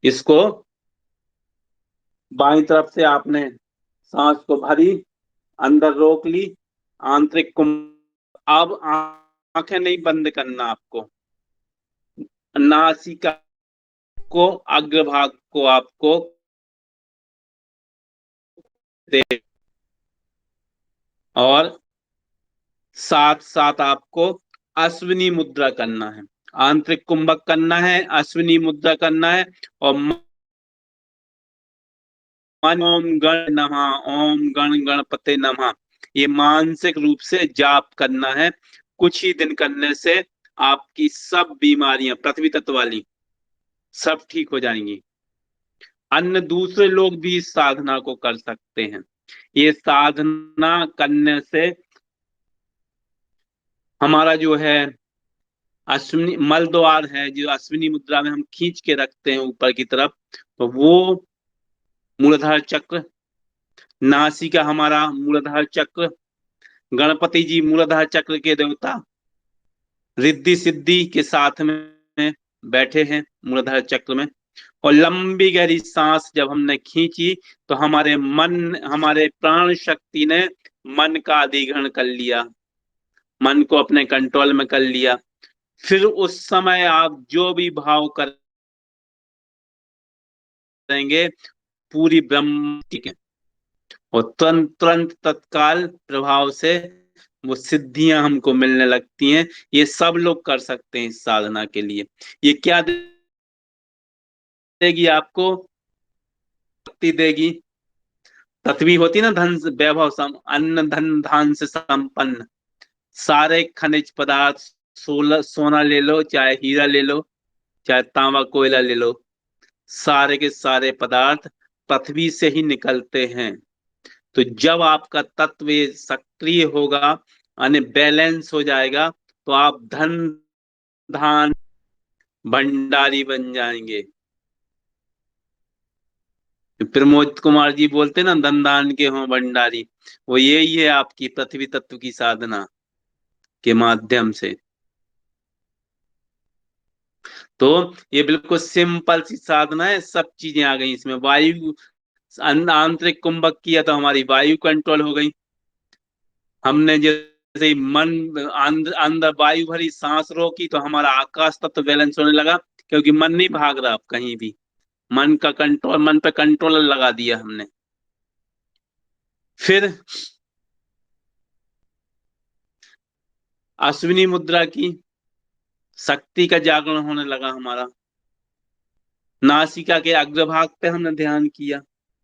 इसको बाईं तरफ से आपने सांस को भरी, अंदर रोक ली, आंतरिक कुंभ। अब आंखें नहीं बंद करना आपको। नासिका को, अग्रभाग को आपको दे, और साथ साथ आपको अश्विनी मुद्रा करना है। आंतरिक कुंभक करना है, अश्विनी मुद्रा करना है, और मन ओम गण नमः, ओम गण गणपते नमः, ये मानसिक रूप से जाप करना है। कुछ ही दिन करने से आपकी सब बीमारियां, पृथ्वी तत्व वाली, सब ठीक हो जाएंगी। अन्य दूसरे लोग भी इस साधना को कर सकते हैं। ये साधना करने से हमारा जो है अश्विनी मल द्वार है, जो अश्विनी मुद्रा में हम खींच के रखते हैं ऊपर की तरफ, तो वो मूलाधार चक्र, नासिका हमारा मूलाधार चक्र, गणपति जी मूलाधार चक्र के देवता रिद्धि सिद्धि के साथ में बैठे हैं मूलाधार चक्र में। और लंबी गहरी सांस जब हमने खींची, तो हमारे मन, हमारे प्राण शक्ति ने मन का अधिग्रहण कर लिया, मन को अपने कंट्रोल में कर लिया। फिर उस समय आप जो भी भाव करेंगे, पूरी ब्रह्म, ठीक है, और तुरंत तुरंत तत्काल प्रभाव से वो सिद्धियां हमको मिलने लगती हैं। ये सब लोग कर सकते हैं इस साधना के लिए। ये क्या देगी आपको? शक्ति देगी। पृथ्वी होती ना धन वैभव सम, अन्न धन धान से संपन्न, सारे खनिज पदार्थ, सोना ले लो, चाहे हीरा ले लो, चाहे तांबा कोयला ले लो, सारे के सारे पदार्थ पृथ्वी से ही निकलते हैं। तो जब आपका तत्व सक्रिय होगा, यानी बैलेंस हो जाएगा, तो आप धन धान भंडारी बन जाएंगे। प्रमोद कुमार जी बोलते ना, धन धान के हों भंडारी, वो यही है आपकी पृथ्वी तत्व की साधना के माध्यम से। तो ये बिल्कुल सिंपल सी साधना है, सब चीजें आ गई इसमें। वायु, आंतरिक कुंभक किया तो हमारी वायु कंट्रोल हो गई। हमने जैसे ही मन अंदर अंदर वायु भरी, सांस रोकी, तो हमारा आकाश तत्व बैलेंस होने लगा, क्योंकि मन नहीं भाग रहा अब कहीं भी। मन का कंट्रोल, मन पे कंट्रोल लगा दिया हमने। फिर अश्विनी मुद्रा की, शक्ति का जागरण होने लगा हमारा। नासिका के अग्रभाग पे हमने ध्यान किया,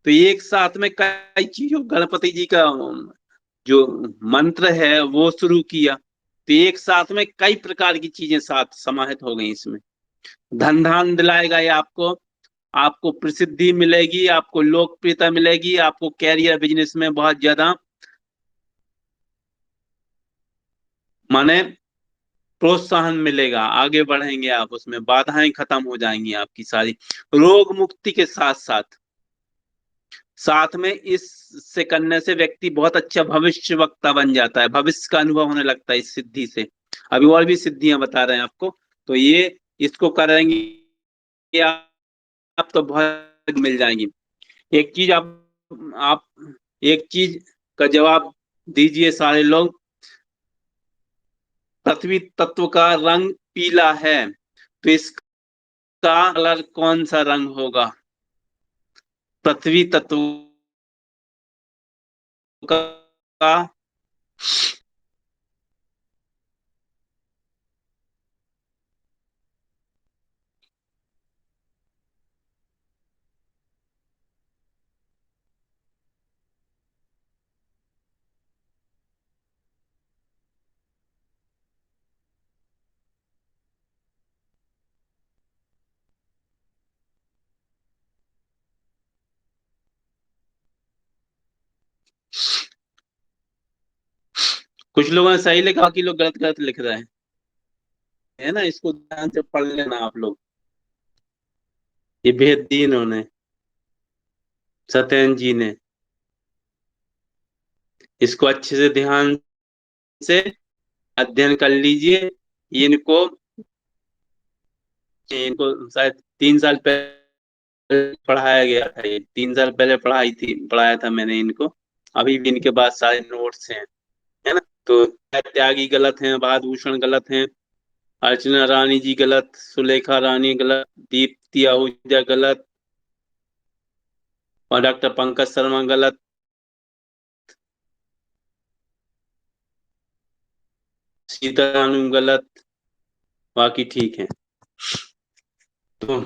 तो एक साथ में कई चीजों, गणपति जी का जो मंत्र है वो शुरू किया, तो एक साथ में कई प्रकार की चीजें साथ समाहित हो गई इसमें। धन धान दिलाएगा ये आपको, आपको प्रसिद्धि मिलेगी, आपको लोकप्रियता मिलेगी, आपको कैरियर बिजनेस में बहुत ज्यादा माने प्रोत्साहन मिलेगा, आगे बढ़ेंगे आप, उसमें बाधाएं खत्म हो जाएंगी आपकी सारी। रोग मुक्ति के साथ साथ साथ में इससे करने से व्यक्ति बहुत अच्छा भविष्य वक्ता बन जाता है, भविष्य का अनुभव होने लगता है इस सिद्धि से। अभी और भी सिद्धियां बता रहे हैं आपको, तो ये इसको करेंगे आप तो बहुत मिल जाएंगी। एक चीज आप एक चीज का जवाब दीजिए सारे लोग। पृथ्वी तत्व का रंग पीला है, तो इसका कलर कौन सा रंग होगा? पृथ्वी तत्व का कुछ लोगों ने सही लिखा, बाकी लोग गलत गलत लिख रहे हैं, है ना। इसको ध्यान से पढ़ लेना आप लोग। ये भेद दी इन्होंने, सत्येंद्र जी ने। इसको अच्छे से ध्यान से अध्ययन कर लीजिए। ये इनको इनको शायद 3 साल पहले पढ़ाया गया था, ये 3 साल पहले पढ़ाया था मैंने इनको। अभी भी इनके पास सारे नोट्स हैं, है ना। तो त्यागी गलत हैं, भादभूषण गलत हैं, अर्चना रानी जी गलत, सुलेखा रानी गलत, दीप्ति आहूजा गलत, और डॉक्टर पंकज शर्मा गलत। सीताराम गलत। बाकी ठीक है। तो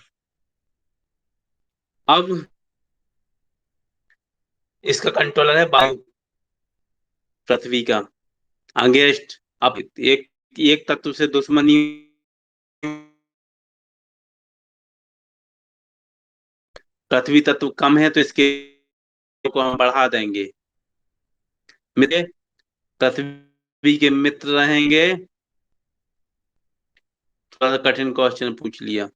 अब इसका कंट्रोलर है वायु, पृथ्वी का अगेंस्ट। अब एक एक तत्व से दुश्मनी, पृथ्वी तत्व कम है तो इसके को हम बढ़ा देंगे। मित्र, पृथ्वी के मित्र रहेंगे। थोड़ा सा कठिन क्वेश्चन पूछ लिया।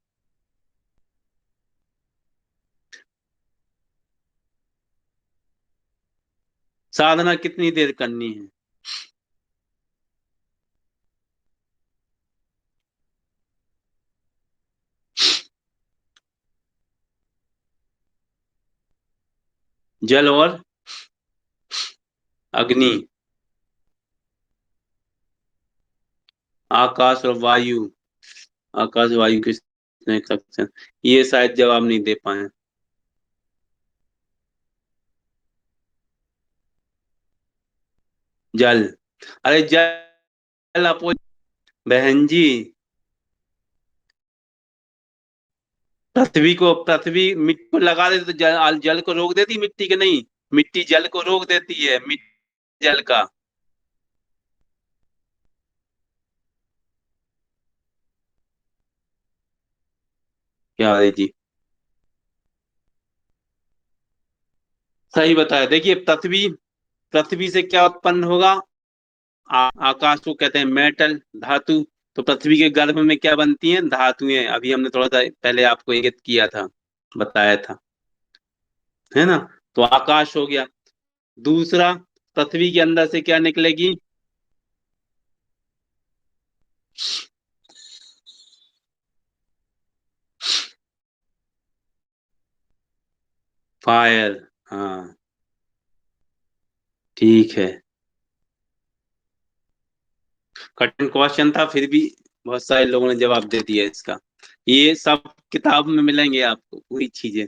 साधना कितनी देर करनी है? जल और अग्नि, आकाश और वायु। आकाश वायु किसने सक्शन, ये शायद जवाब नहीं दे पाए। जल। अरे जल अपो, बहन जी, पृथ्वी मिट्टी को लगा देती तो जल को रोक देती, मिट्टी के नहीं। मिट्टी जल को रोक देती है, मिट्टी जल का। क्या है जी? सही बताया। देखिए, पृथ्वी पृथ्वी से क्या उत्पन्न होगा? आकाश को कहते हैं मेटल, धातु। तो पृथ्वी के गर्भ में क्या बनती हैं? धातुएं। अभी हमने थोड़ा सा पहले आपको इंगित किया था, बताया था, है ना। तो आकाश हो गया। दूसरा, पृथ्वी के अंदर से क्या निकलेगी? फायर। हाँ, ठीक है। कठिन क्वेश्चन था, फिर भी बहुत सारे लोगों ने जवाब दे दिया इसका। ये सब किताब में मिलेंगे आपको पूरी चीजें।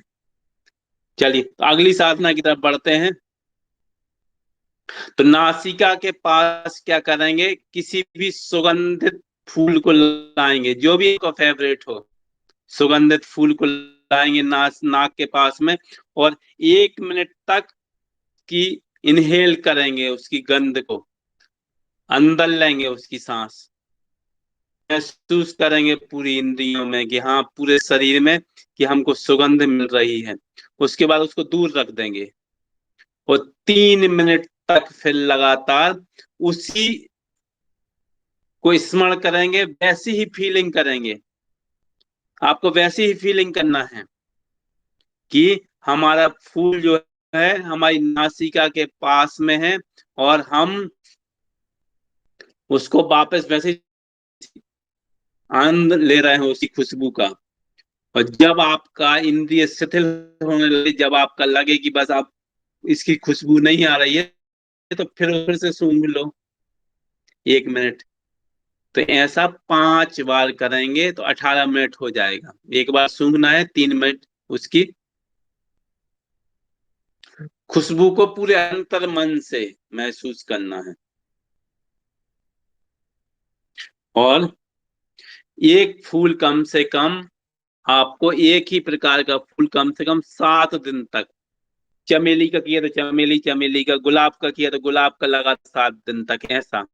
चलिए, तो अगली साधना की तरफ बढ़ते हैं। तो नासिका के पास क्या करेंगे? किसी भी सुगंधित फूल को लाएंगे, जो भी आपका फेवरेट हो। सुगंधित फूल को लाएंगे नाक के पास में, और 1 मिनट तक की इनहेल करेंगे उसकी गंध को, अंदर लेंगे उसकी सांस, महसूस करेंगे पूरी इंद्रियों में कि हाँ, पूरे शरीर में कि हमको सुगंध मिल रही है। उसके बाद उसको दूर रख देंगे, और 3 मिनट तक फिर लगातार उसी को स्मरण करेंगे, वैसी ही फीलिंग करेंगे। आपको वैसी ही फीलिंग करना है कि हमारा फूल जो है हमारी नासिका के पास में है, और हम उसको वापस वैसे आनंद ले रहे हैं उसी खुशबू का। और जब आपका इंद्रिय शिथिल होने लगे, जब आपका लगे कि बस आप इसकी खुशबू नहीं आ रही है, तो फिर से सूंघ लो 1 मिनट। तो ऐसा 5 बार करेंगे तो 18 मिनट हो जाएगा। एक बार सूंघना है, 3 मिनट उसकी खुशबू को पूरे अंतर मन से महसूस करना है। और एक फूल कम से कम, आपको एक ही प्रकार का फूल कम से कम 7 दिन तक, चमेली का किया तो चमेली का, गुलाब का किया तो गुलाब का लगा 7 दिन तक, ऐसा।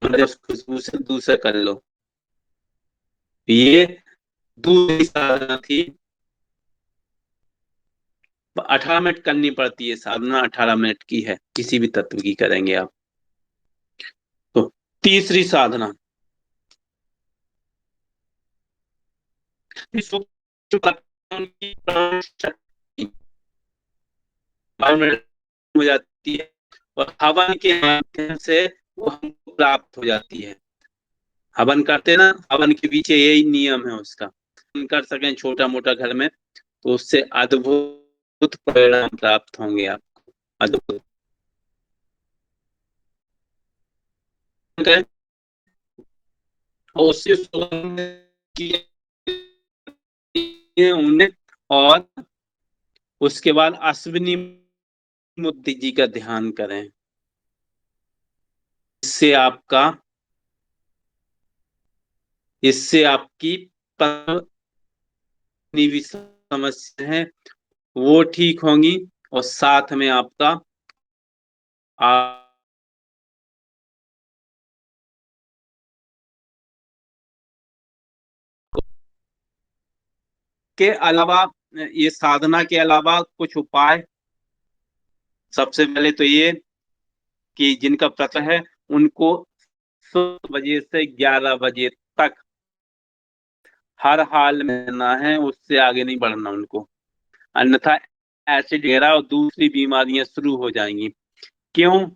उस खुशबू से दूसरा कर लो। ये दूसरी साधना थी। 18 मिनट करनी पड़ती है साधना, 18 मिनट की है, किसी भी तत्व की करेंगे आप। तो तीसरी साधना, की प्राण शक्ति हो जाती है, और हवन के माध्यम से वो हमको प्राप्त हो जाती है। हवन करते ना, हवन के पीछे यही नियम है उसका। हवन कर सकें छोटा मोटा घर में, तो उससे अद्भुत परिणाम प्राप्त होंगे आपको, अद्भुत। और उससे उन्हें, और उसके बाद अश्विनी मुद्दे जी का ध्यान करें। इससे आपका, इससे आपकी भी समस्या है वो ठीक होंगी, और साथ में आपका के अलावा, ये साधना के अलावा कुछ उपाय, सबसे पहले तो ये कि जिनका व्रत है उनको 7 बजे से 11 बजे तक हर हाल में रहना है, उससे आगे नहीं बढ़ना उनको, अन्यथा एसिड वगैरह और दूसरी बीमारियां शुरू हो जाएंगी। क्यों?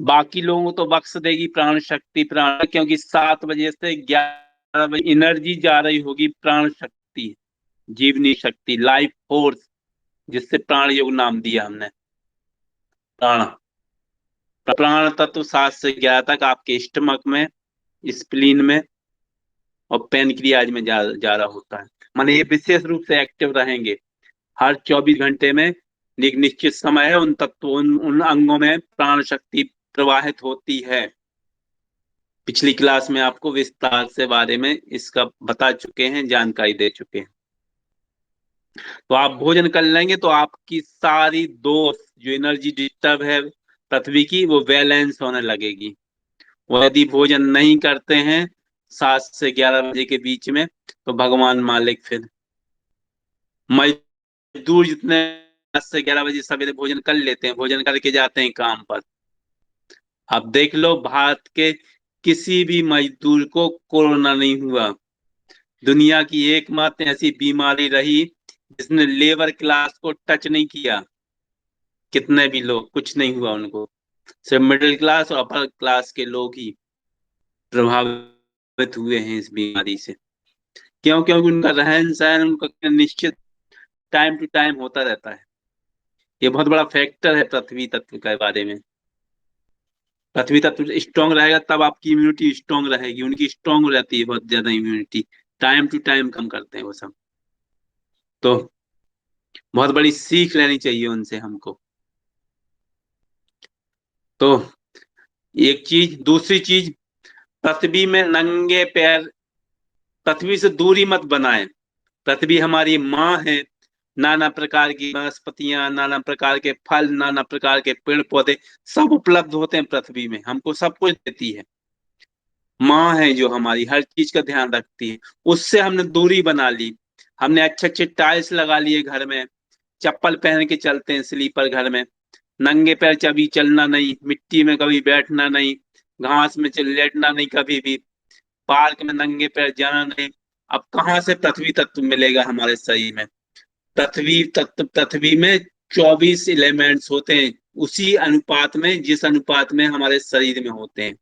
बाकी लोगों को तो बख्श देगी प्राण शक्ति, प्राण, क्योंकि 7 बजे से 11 बजे एनर्जी जा रही होगी, प्राण शक्ति, जीवनी शक्ति, लाइफ फोर्स, जिससे प्राण योग नाम दिया हमने। प्राण, प्राण तत्व 7 से 11 तक आपके स्टमक में, स्प्लीन में और पेनक्रियाज में जा रहा होता है। माने ये विशेष रूप से एक्टिव रहेंगे हर 24 घंटे में। एक निश्चित समय है, उन तत्वों, उन अंगों में प्राण शक्ति प्रवाहित होती है। पिछली क्लास में आपको विस्तार से बारे में इसका बता चुके हैं, जानकारी दे चुके हैं। तो आप भोजन कर लेंगे तो आपकी सारी दोष, जो एनर्जी डिस्टर्ब है पृथ्वी की, वो बैलेंस होने लगेगी। वो यदि भोजन नहीं करते हैं 7 से 11 बजे के बीच में, तो भगवान मालिक फिर, मजदूर जितने 10 से 11 बजे सवेरे भोजन कर लेते हैं, भोजन करके जाते हैं काम पर। अब देख लो भारत के किसी भी मजदूर को कोरोना नहीं हुआ। दुनिया की एकमात्र ऐसी बीमारी रही जिसने लेबर क्लास को टच नहीं किया। कितने भी लोग, कुछ नहीं हुआ उनको, सिर्फ मिडिल क्लास और अपर क्लास के लोग ही प्रभावित हुए हैं इस बीमारी से। क्यों? क्योंकि उनका रहन सहन, उनका निश्चित टाइम टू टाइम होता रहता है। ये बहुत बड़ा फैक्टर है पृथ्वी तत्व के बारे में। पृथ्वी तत्व स्ट्रांग रहेगा तब आपकी इम्यूनिटी स्ट्रांग रहेगी, उनकी स्ट्रांग रहती है बहुत ज्यादा इम्यूनिटी, टाइम टू टाइम कम करते हैं वो सब। तो बहुत बड़ी सीख लेनी चाहिए उनसे हमको। तो एक चीज, दूसरी चीज, पृथ्वी में नंगे पैर, पृथ्वी से दूरी मत बनाए। पृथ्वी हमारी माँ है। नाना प्रकार की वनस्पतियां, नाना प्रकार के फल, नाना प्रकार के पेड़ पौधे सब उपलब्ध होते हैं पृथ्वी में, हमको सब कुछ देती है। माँ है जो हमारी हर चीज का ध्यान रखती है। उससे हमने दूरी बना ली। हमने अच्छे अच्छे टाइल्स लगा लिए घर में, चप्पल पहन के चलते हैं स्लीपर घर में, नंगे पैर कभी चलना नहीं, मिट्टी में कभी बैठना नहीं, घास में लेटना नहीं कभी भी, पार्क में नंगे पैर जाना नहीं। अब कहाँ से पृथ्वी तत्व मिलेगा हमारे शरीर में? पृथ्वी तत्व, पृथ्वी में 24 एलिमेंट्स होते हैं, उसी अनुपात में जिस अनुपात में हमारे शरीर में होते हैं।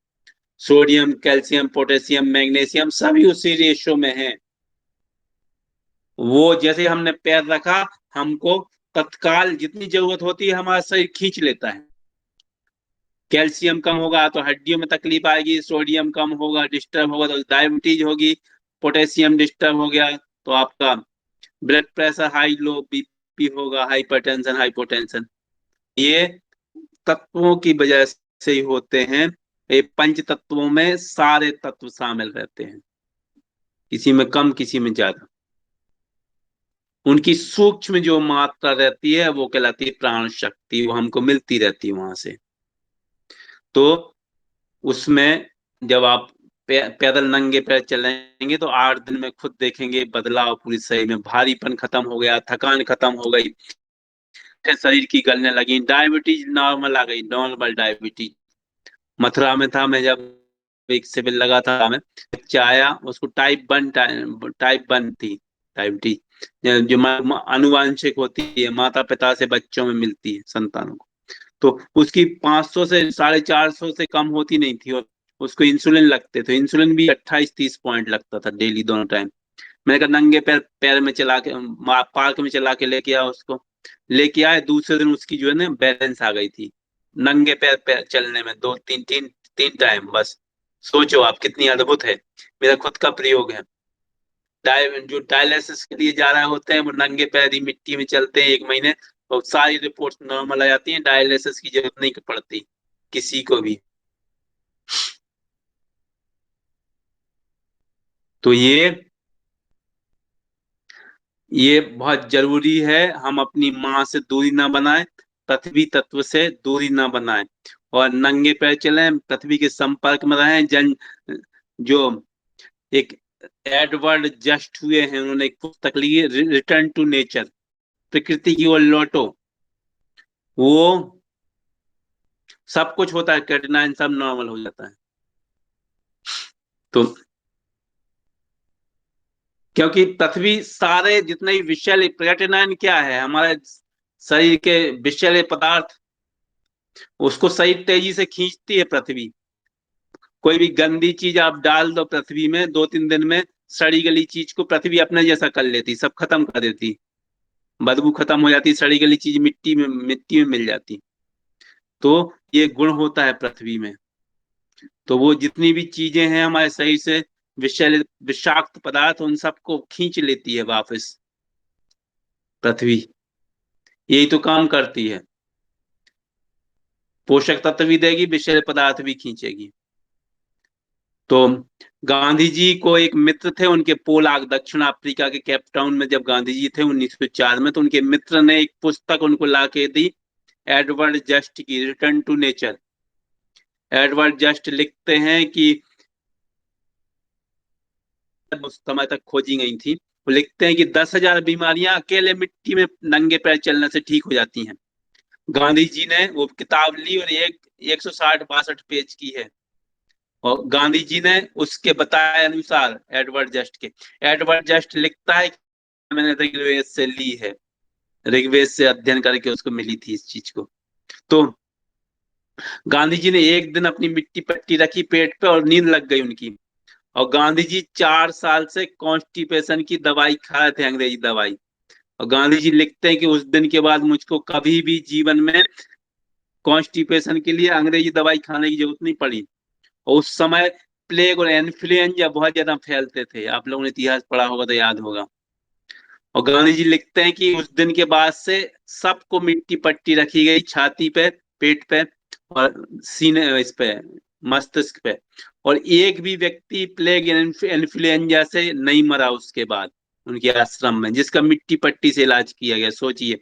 सोडियम, कैल्शियम, पोटेशियम, मैग्नीशियम सभी उसी रेशो में है। वो जैसे हमने पैर रखा, हमको तत्काल जितनी जरूरत होती है हमारा शरीर खींच लेता है। कैल्शियम कम होगा तो हड्डियों में तकलीफ आएगी, सोडियम कम होगा, डिस्टर्ब होगा तो डायबिटीज होगी, पोटेशियम डिस्टर्ब हो गया तो आपका blood pressure high low, BP होगा, हाइपरटेंशन, हाइपोटेंशन। ये तत्वों की वजह से ही होते हैं। ये पंच तत्वों में सारे तत्व शामिल रहते हैं, किसी में कम किसी में ज्यादा। उनकी सूक्ष्म जो मात्रा रहती है वो कहलाती है प्राण शक्ति, वो हमको मिलती रहती है वहां से। तो उसमें जब आप पैदल नंगे पैर चलेंगे तो 8 दिन में खुद देखेंगे बदलाव, पूरी शरीर में भारीपन खत्म हो गया, थकान खत्म हो गई, शरीर की गलने लगी, डायबिटीज नॉर्मल आ गई, नॉर्मल डायबिटीज। मथुरा में था मैं जब, एक सिविल लगा था मैं, बच्चा आया, उसको टाइप 1, टाइप 1 थी डायबिटीज, जो अनुवांशिक होती है, माता पिता से बच्चों में मिलती है संतानों को। तो उसकी 500 से 450 से कम होती नहीं थी, और उसको इंसुलिन लगते थे, इंसुलिन भी 28-30 पॉइंट लगता था डेली दोनों टाइम। मैंने कहा नंगे पैर पैर में चला के पार्क में चला के लेके आओ उसको। लेके आए, दूसरे दिन उसकी जो है ना बैलेंस आ गई थी, नंगे पैर पैर चलने में, दो तीन तीन तीन टाइम बस। सोचो आप कितनी अद्भुत है। मेरा खुद का प्रयोग है। जो डायलिसिस के लिए जा रहे होते हैं वो नंगे पैर ही मिट्टी में चलते हैं 1 महीने, और सारी रिपोर्ट्स नॉर्मल आ जाती हैं, डायलिसिस की जरूरत नहीं पड़ती किसी को भी। तो ये बहुत जरूरी है, हम अपनी माँ से दूरी ना बनाए, पृथ्वी तत्व से दूरी ना बनाए, और नंगे पैर चलें, पृथ्वी के संपर्क में रहें। जो एक एडवर्ड जस्ट हुए हैं, उन्होंने एक पुस्तक लिखी है, रिटर्न टू नेचर, प्रकृति की ओर लौटो। वो सब कुछ होता है, कैटेनाइन सब नॉर्मल हो जाता है। तो क्योंकि पृथ्वी सारे जितने भी विषैले, कैटेनाइन क्या है, हमारे शरीर के विषैले पदार्थ, उसको सही तेजी से खींचती है पृथ्वी। कोई भी गंदी चीज आप डाल दो पृथ्वी में, 2-3 दिन में सड़ी गली चीज को पृथ्वी अपने जैसा कर लेती, सब खत्म कर देती, बदबू खत्म हो जाती, सड़ी गली चीज मिट्टी में मिल जाती। तो ये गुण होता है पृथ्वी में। तो वो जितनी भी चीजें हैं हमारे शरीर से, विषैले विषाक्त पदार्थ, उन सबको खींच लेती है वापस पृथ्वी। यही तो काम करती है, पोषक तत्व भी देगी, विषैले पदार्थ भी खींचेगी। तो गांधी जी को एक मित्र थे, उनके पोलाक, दक्षिण अफ्रीका के केप टाउन में जब गांधी जी थे 1904 में, तो उनके मित्र ने एक पुस्तक उनको ला के दी, एडवर्ड जस्ट की, return to nature. Edward Just लिखते हैं कि उस समय तक खोजी गई थी, वो लिखते हैं कि 10,000 बीमारियां अकेले मिट्टी में नंगे पैर चलने से ठीक हो जाती हैं। गांधी जी ने वो किताब ली और 160-62 पेज की है, और गांधी जी ने उसके बताए अनुसार, एडवर्ड जस्ट लिखता है कि मैंने ऋग्वेद से ली है, ऋग्वेद से अध्ययन करके उसको मिली थी इस चीज को। तो गांधी जी ने एक दिन अपनी मिट्टी पट्टी रखी पेट पे और नींद लग गई उनकी, और गांधी जी 4 साल से कॉन्स्टिपेशन की दवाई खा रहे थे, अंग्रेजी दवाई। और गांधी जी लिखते हैं कि उस दिन के बाद मुझको कभी भी जीवन में कॉन्स्टिपेशन के लिए अंग्रेजी दवाई खाने की जरूरत नहीं पड़ी। और उस समय प्लेग और इन्फ्लुएंजा बहुत ज्यादा फैलते थे, आप लोगों ने इतिहास पढ़ा होगा तो याद होगा। और गांधी जी लिखते हैं कि उस दिन के बाद से सबको मिट्टी पट्टी रखी गई छाती पे, पेट पे, और सीने, इस पे, मस्तिष्क पे, और एक भी व्यक्ति प्लेग इन्फ्लुएंजा से नहीं मरा उसके बाद उनके आश्रम में, जिसका मिट्टी पट्टी से इलाज किया गया। सोचिए,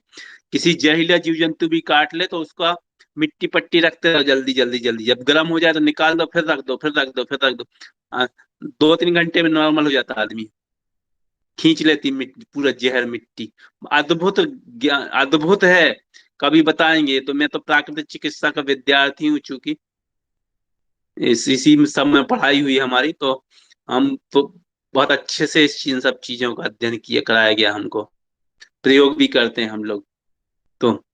किसी जहरीला जीव जंतु भी काट ले तो उसका मिट्टी पट्टी रखते रहो, जल्दी जल्दी जल्दी, जब गर्म हो जाए तो निकाल दो, फिर रख दो, फिर रख दो, फिर रख दो। 2-3 घंटे में नॉर्मल हो जाता आदमी, खींच लेती मिट्टी, पूरा जहर मिट्टी। अद्भुत अद्भुत है। कभी बताएंगे, तो मैं तो प्राकृतिक चिकित्सा का विद्यार्थी हूँ, चूंकि इसी में सब में पढ़ाई हुई हमारी, तो हम तो बहुत अच्छे से इन सब चीजों का अध्ययन किया, कराया गया हमको, प्रयोग भी करते हैं हम लोग। तो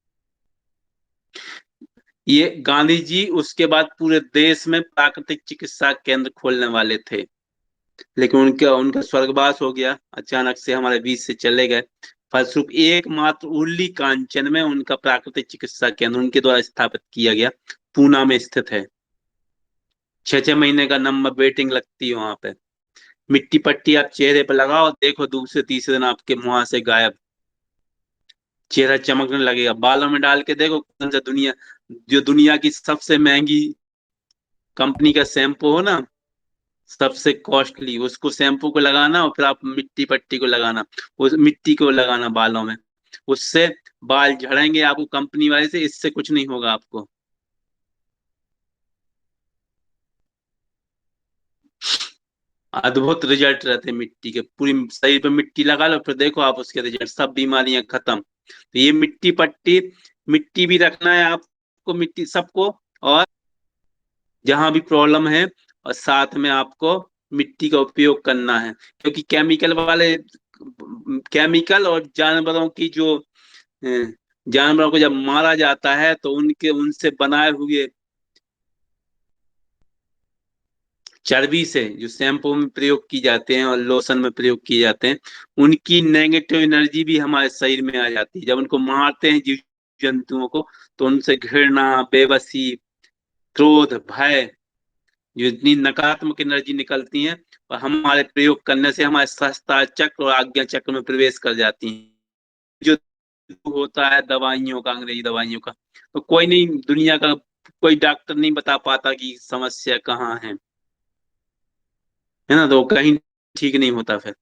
ये गांधी जी उसके बाद पूरे देश में प्राकृतिक चिकित्सा केंद्र खोलने वाले थे, लेकिन उनका उनका स्वर्गवास हो गया, अचानक से हमारे बीच से चले गए। फलस्वरूप एकमात्र उर्ली कांचन में उनका प्राकृतिक चिकित्सा केंद्र उनके द्वारा स्थापित किया गया, पूना में स्थित है। 6-6 महीने का नंबर वेटिंग लगती है वहां पे। मिट्टी पट्टी आप चेहरे पे लगाओ, देखो दूसरे तीसरे दिन आपके मुंह से गायब, चेहरा चमकने लगेगा। बालों में डाल के देखो, कौन सा जो दुनिया की सबसे महंगी कंपनी का शैम्पू हो ना, सबसे कॉस्टली, उसको शैम्पू को लगाना और फिर आप मिट्टी पट्टी को लगाना, उस मिट्टी को लगाना बालों में, उससे बाल झड़ेंगे आपको कंपनी वाले से, इससे कुछ नहीं होगा आपको। अद्भुत रिजल्ट रहते हैं मिट्टी के, पूरी शरीर पे मिट्टी लगा लो, फिर देखो आप उसके रिजल्ट, सब बीमारियां खत्म। तो ये मिट्टी पट्टी, मिट्टी भी रखना है आपको, मिट्टी सबको, और जहां भी प्रॉब्लम है, और साथ में आपको मिट्टी का उपयोग करना है, क्योंकि केमिकल और जानवरों की जो जानवरों को जब मारा जाता है तो उनके उनसे बनाए हुए चर्बी से जो शैम्पू में प्रयोग की जाते हैं और लोशन में प्रयोग किए जाते हैं, उनकी नेगेटिव एनर्जी भी हमारे शरीर में आ जाती है। जब उनको मारते हैं जीव जंतुओं को, तो उनसे घृणा, बेबसी, क्रोध, भय, जो इतनी नकारात्मक एनर्जी निकलती है, और हमारे प्रयोग करने से हमारे सहस्त्रार चक्र और आज्ञा चक्र में प्रवेश कर जाती हैं। जो होता है दवाइयों का, अंग्रेजी दवाइयों का, तो कोई नहीं, दुनिया का कोई डॉक्टर नहीं बता पाता कि समस्या कहाँ है ना। तो कहीं ठीक नहीं होता, फिर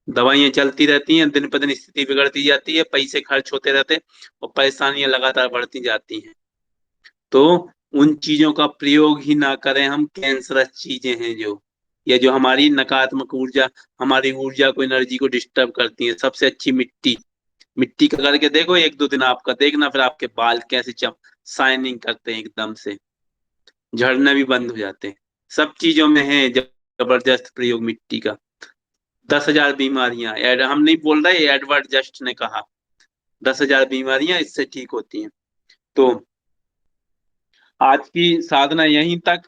दवाइयां चलती रहती हैं, दिन पर दिन स्थिति बिगड़ती जाती है, पैसे खर्च होते रहते हैं, और परेशानियां लगातार बढ़ती जाती हैं। तो उन चीजों का प्रयोग ही ना करें हम। कैंसरस चीजें हैं जो, या जो हमारी नकारात्मक ऊर्जा, हमारी ऊर्जा को, एनर्जी को डिस्टर्ब करती हैं। सबसे अच्छी मिट्टी, मिट्टी का करके देखो, 1-2 दिन आपका देखना, फिर आपके बाल कैसे शाइनिंग करते हैं एकदम से, झड़ना भी बंद हो जाते हैं। सब चीजों में है जबरदस्त प्रयोग मिट्टी का। 10,000 बीमारियां, हम नहीं बोल रहे, एडवर्ड जस्ट ने कहा 10,000 बीमारियां इससे ठीक होती हैं। तो आज की साधना यहीं तक।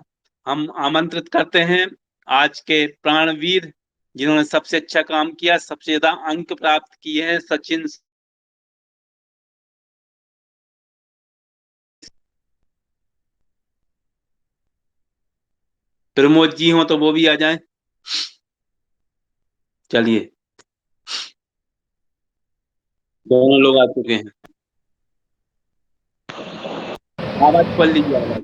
हम आमंत्रित करते हैं आज के प्राणवीर, जिन्होंने सबसे अच्छा काम किया, सबसे ज्यादा अंक प्राप्त किए हैं, सचिन, प्रमोद जी हो तो वो भी आ जाएं। चलिए, दोनों लोग आ चुके हैं। आवाज खोल लीजिए, आवाज।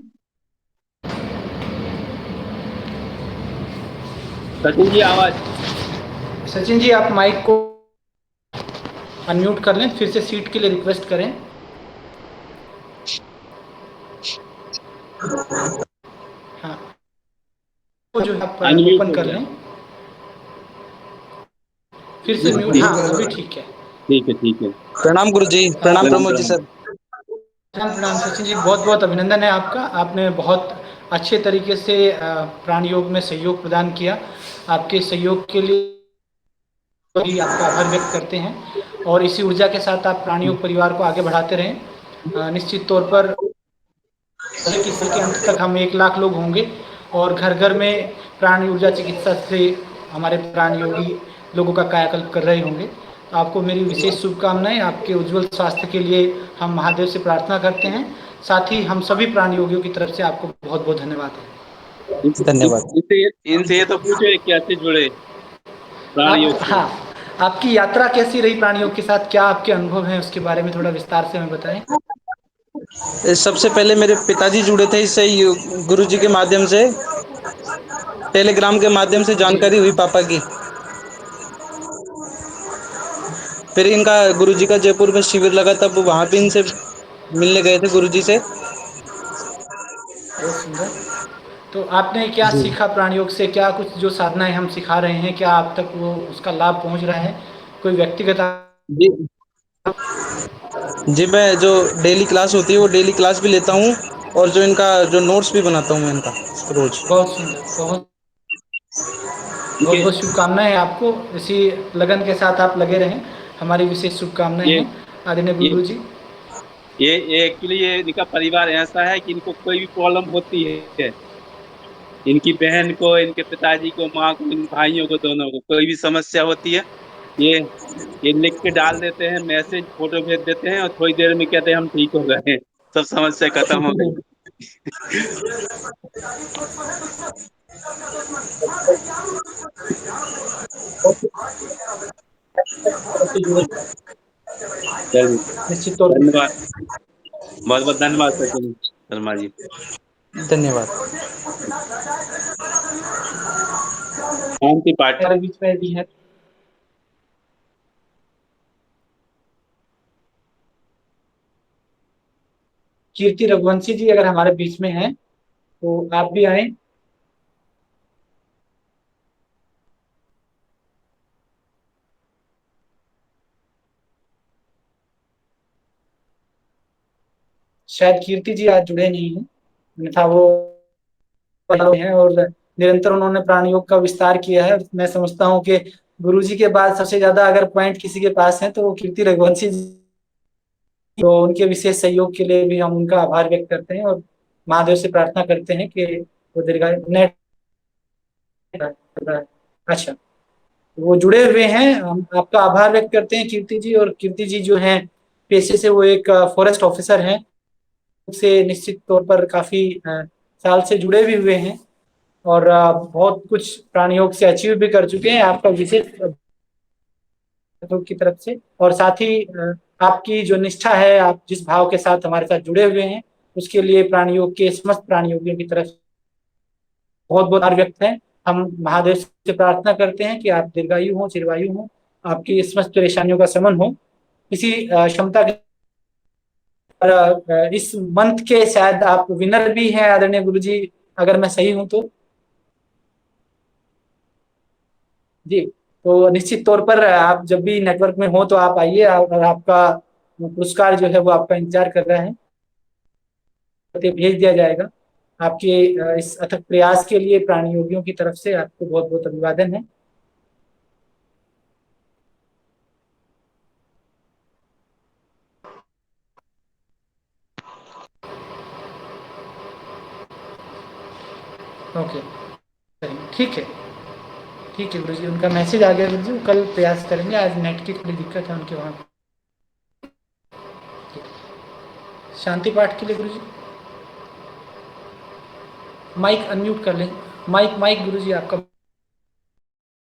सचिन जी, आवाज। सचिन जी, आप माइक को अनम्यूट कर लें, फिर से सीट के लिए रिक्वेस्ट करें। हाँ, वो जो है आप अनम्यूट ओपन हो कर गया। लें, फिर से म्यूट। ठीक, हाँ, अभी ठीक है। ठीक है, ठीक है। प्रणाम गुरुजी, प्रणाम प्रणाम, प्रमोद जी प्रणाम। सर। प्रणाम प्रणाम सचिन जी, बहुत बहुत अभिनंदन है आपका। आपने बहुत अच्छे तरीके से प्राण योग में सहयोग प्रदान किया। आपके सहयोग के लिए भी आपका आभार व्यक्त करते हैं, और इसी ऊर्जा के साथ आप प्राण योग परिवार को आगे बढ़ाते रहें। निश्चित तौर पर कि साल के अंत तक हम 1 लाख लोग होंगे, और घर घर में प्राण ऊर्जा चिकित्सा से हमारे प्राण योगी लोगों का कायाकल्प कर रहे होंगे। तो आपको मेरी विशेष शुभकामनाएं। आपके उज्जवल स्वास्थ्य के लिए हम महादेव से प्रार्थना करते हैं। साथ ही हम सभी प्राण योगियों की तरफ से आपको बहुत बहुत धन्यवाद है। धन्यवाद। इनसे ये तो पूछो ये कैसे जुड़े प्राण आप, योग से। हाँ, आपकी यात्रा कैसी रही प्राण योग के साथ? क्या आपके अनुभव हैं, उसके बारे में थोड़ा विस्तार से हमें बताएं। सबसे पहले मेरे पिताजी जुड़े थे इससे गुरुजी के माध्यम से, टेलीग्राम के माध्यम से जी जानकारी हुई पापा की। फिर इनका गुरुजी का जयपुर में शिविर लगा, तब वहां भी इनसे मिलने गए थे गुरुजी से। बहुत सुंदर। तो आपने क्या जी सीखा प्राण योग से? क्या कुछ जो साधनाएं हम सिखा रहे हैं, क्या आप तक वो उसका लाभ पहुंच रहा है? कोई व्यक्तिगत जी। जी, मैं जो डेली क्लास होती है वो डेली क्लास भी लेता हूँ, और जो इनका जो नोट्स भी बनाता हूँ मैं इनका रोज। बहुत सुंदर, बहुत बहुत ये बहुत शुभकामनाएं हैं आपको। इसी लगन के साथ आप लगे रहें, हमारी विशेष शुभकामनाएं ये हैं आदरणीय ये गुरु जी। ये एक्चुअली ये इनका परिवार ऐसा है कि इनको कोई भी प्रॉब्लम होती है, इनकी बहन को, इनके पिताजी को, माँ को, इन भाइयों को, दोनों को कोई भी समस्या होती है, ये ये लिख के डाल देते हैं, मैसेज, फोटो भेज देते हैं, और थोड़ी देर में कहते हैं हम ठीक हो गए हैं, सब समस्या खत्म हो गई। चलिए, निश्चित तौर पर धन्यवाद, बहुत बहुत धन्यवाद सचिन शर्मा जी। धन्यवाद। शांति पाठ। हमारे बीच में भी है कीर्ति रघुवंशी जी, अगर हमारे बीच में हैं तो आप भी आए। शायद कीर्ति जी आज जुड़े नहीं हैं, अन्यथा वो हैं, और निरंतर उन्होंने प्राण योग का विस्तार किया है। मैं समझता हूँ कि गुरुजी के बाद सबसे ज्यादा अगर पॉइंट किसी के पास है तो वो कीर्ति रघुवंशी जी। तो उनके विशेष सहयोग के लिए भी हम उनका आभार व्यक्त करते हैं, और महादेव से प्रार्थना करते हैं कि वो दीर्घायु अच्छा, वो जुड़े हुए हैं। हम आपका आभार व्यक्त करते हैं कीर्ति जी। और कीर्ति जी जो हैं पेशे से वो एक फॉरेस्ट ऑफिसर हैं, से निश्चित तौर पर काफी साल से जुड़े भी हुए हैं और बहुत कुछ प्राणियोग से अचीव भी कर चुके हैं। आपका विशेष की तरफ से, और साथ ही आपकी जो निष्ठा है, आप जिस भाव के साथ हमारे साथ जुड़े हुए हैं, उसके लिए प्राणियोग के समस्त प्राणियोगियों की तरफ बहुत बहुत आभार व्यक्त है। हम महादेव से प्रार्थना करते हैं कि आप दीर्घायु हो, चिरवायु हो, आपकी समस्त परेशानियों का शमन हो। इसी क्षमता के इस मंथ के शायद आप विनर भी हैं आदरणीय गुरु जी, अगर मैं सही हूं तो। जी, तो निश्चित तौर पर आप जब भी नेटवर्क में हो तो आप आइए, और आपका पुरस्कार जो है वो आपका इंतजार कर रहा है, तो भेज दिया जाएगा। आपके इस अथक प्रयास के लिए प्राणियोगियों की तरफ से आपको बहुत बहुत अभिवादन है। ओके, ठीक है, ठीक है गुरु जी, उनका मैसेज आ गया गुरु जी, कल प्रयास करेंगे। आज नेट की थोड़ी दिक्कत है उनके वहाँ। शांति पाठ के लिए गुरु जी माइक अनम्यूट कर लें। माइक माइक गुरु जी आपका